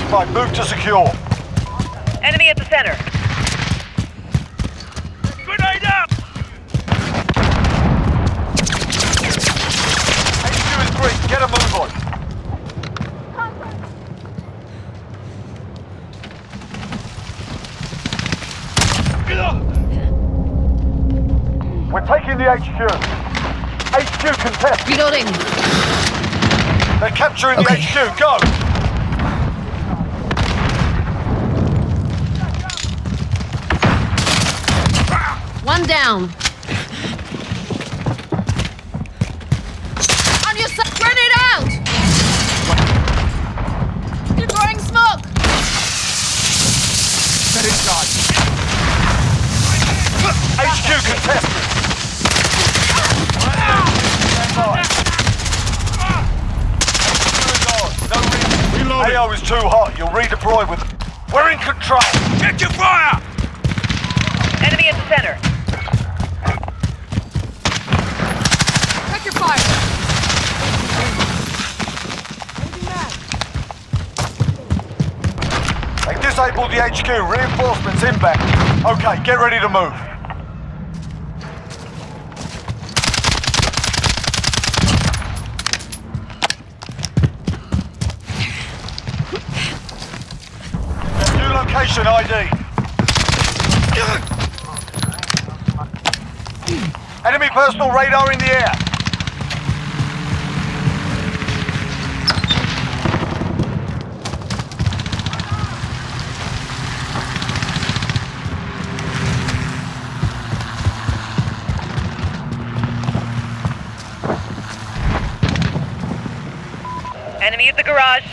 occupied. Move to secure. Enemy at the center. Grenade up! HQ is green. Get a move on. We're taking the HQ. HQ contest. Reloading. They're capturing Okay. the HQ. Go. One down. On your side. Grenade out! You're throwing smoke! Set inside. HQ contested. Stand by. No reason. AO is too hot. You'll redeploy with. We're in control. Check your fire! Enemy at the center. Check your fire. They disabled the HQ. Reinforcements inbound. Okay, get ready to move. New location ID. Enemy personal radar in the air. Enemy at the garage.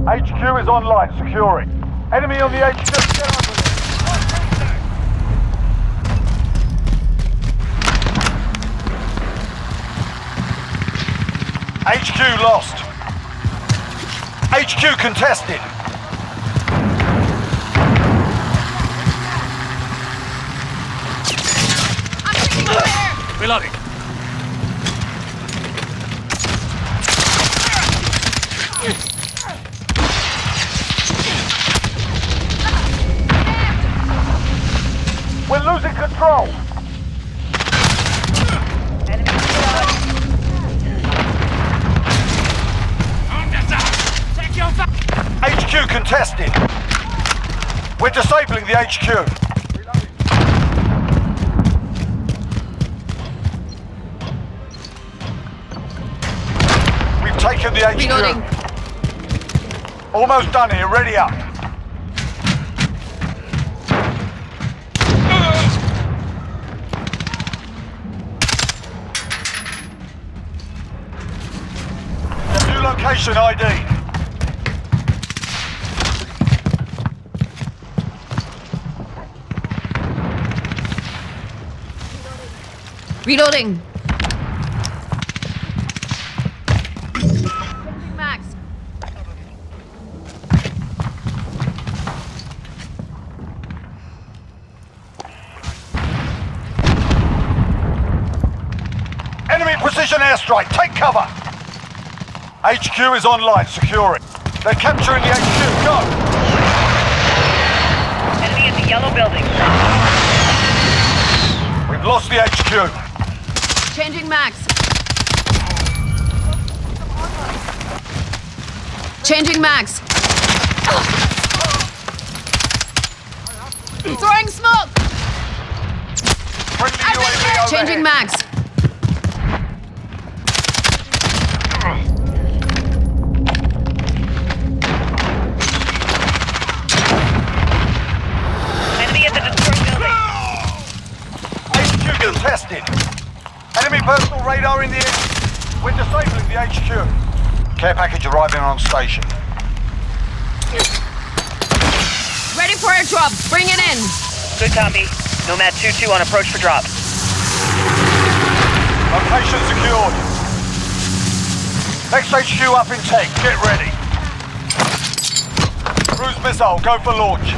HQ is online, securing. Enemy on the HQ. Get on with it. HQ lost. HQ contested. I'm taking fire! Reloading. We're losing control. Enemy at the garage. Take your fire! HQ contested. We're disabling the HQ. We've taken the HQ. Reloading. Almost done here. Ready up. New location ID. Reloading. Max. Enemy precision airstrike. Take cover. HQ is online. Secure it. They're capturing the HQ. Go. Enemy in the yellow building. We've lost the HQ. Changing max. Changing max. Throwing smoke. Friendly UAV overhead. Changing max. Enemy at the destroyed building. HQ contested. Enemy personal radar in the air. We're disabling the HQ. Care package arriving on station. Ready for a drop. Bring it in. Good copy. Nomad 2-2 on approach for drop. Location secured. Next HQ up in 10. Get ready. Cruise missile. Go for launch.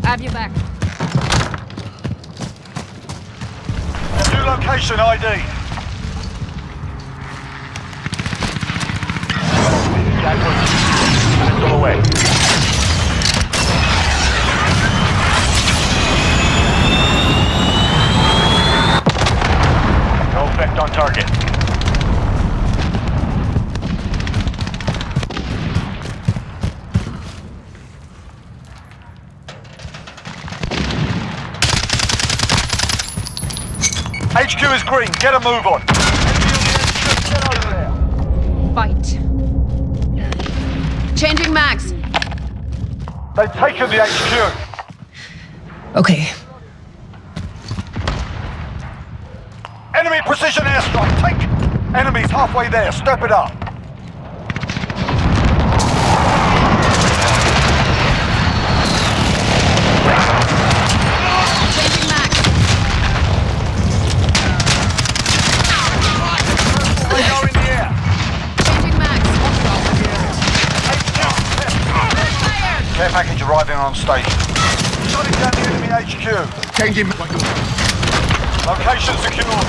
Have you back. New location ID. Gas moving. Minutes on the way. No effect on target. HQ is green. Get a move on. Get over there. Fight. Changing mags. They've taken the HQ. Okay. Enemy precision airstrike. Take. Enemies halfway there. Step it up. Changing mags. Radar in the air. Changing mags. HQ. Care package arriving on station. Shutting down the enemy HQ. Changing. Location secure.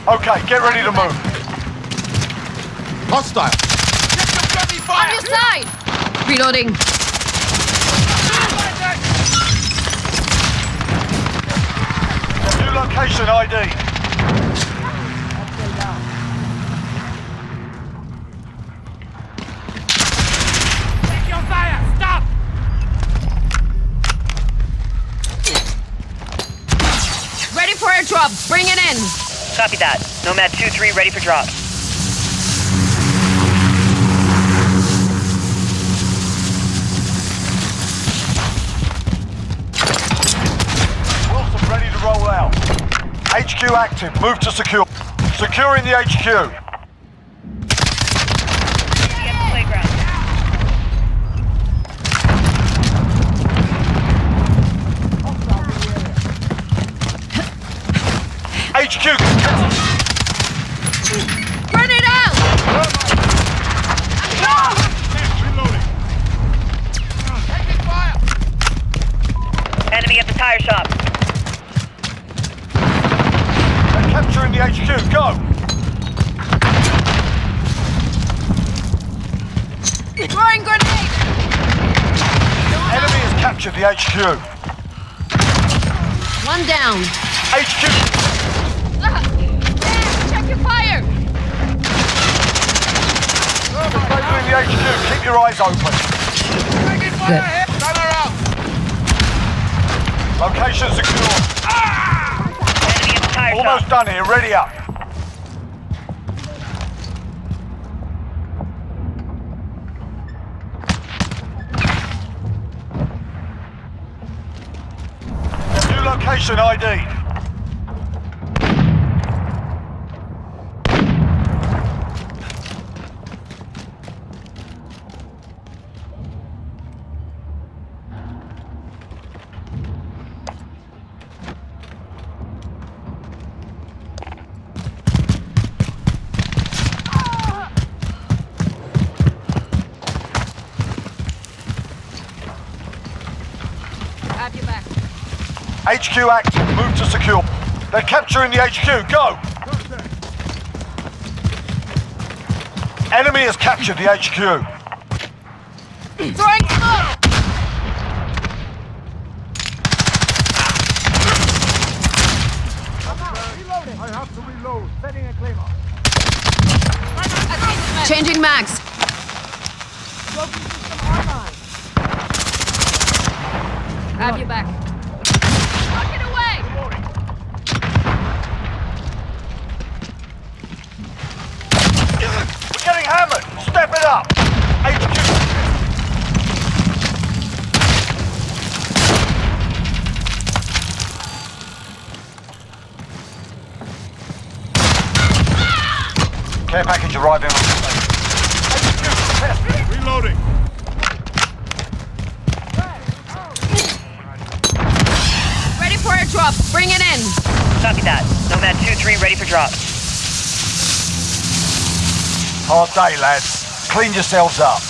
Okay, get ready to move. Hostile. On your side. Reloading. New location ID. Take your fire. Stop. Ready for airdrop. Bring it in. Copy that. Nomad 2-3 ready for drop. Wilson ready to roll out. HQ active. Move to secure. Securing the HQ. Enemy at the playground. HQ. Grenade out. Reloading. Taking fire. Enemy at the tire shop. They're capturing the HQ. Go. Throwing grenade. Enemy has captured the HQ. One down. HQ. Check your fire. Disabling the HQ. Keep your eyes open. Taking fire here. Gunner out. Location secure. Enemy at the tire Almost shop. done here. Ready up. New location ID. Have your back. HQ active. Move to secure. They're capturing the HQ. Go. Enemy has captured the HQ. Throwing smoke. I have to reload. Setting a claymore. Changing mags. Have your back. Lock it away. We're getting hammered. Step it up. HQ. Care package arriving on station. HQ, test. Reloading. Ready for airdrop. Bring it in. Copy that. Nomad 2-3 ready for drop. Hard day, lads. Clean yourselves up.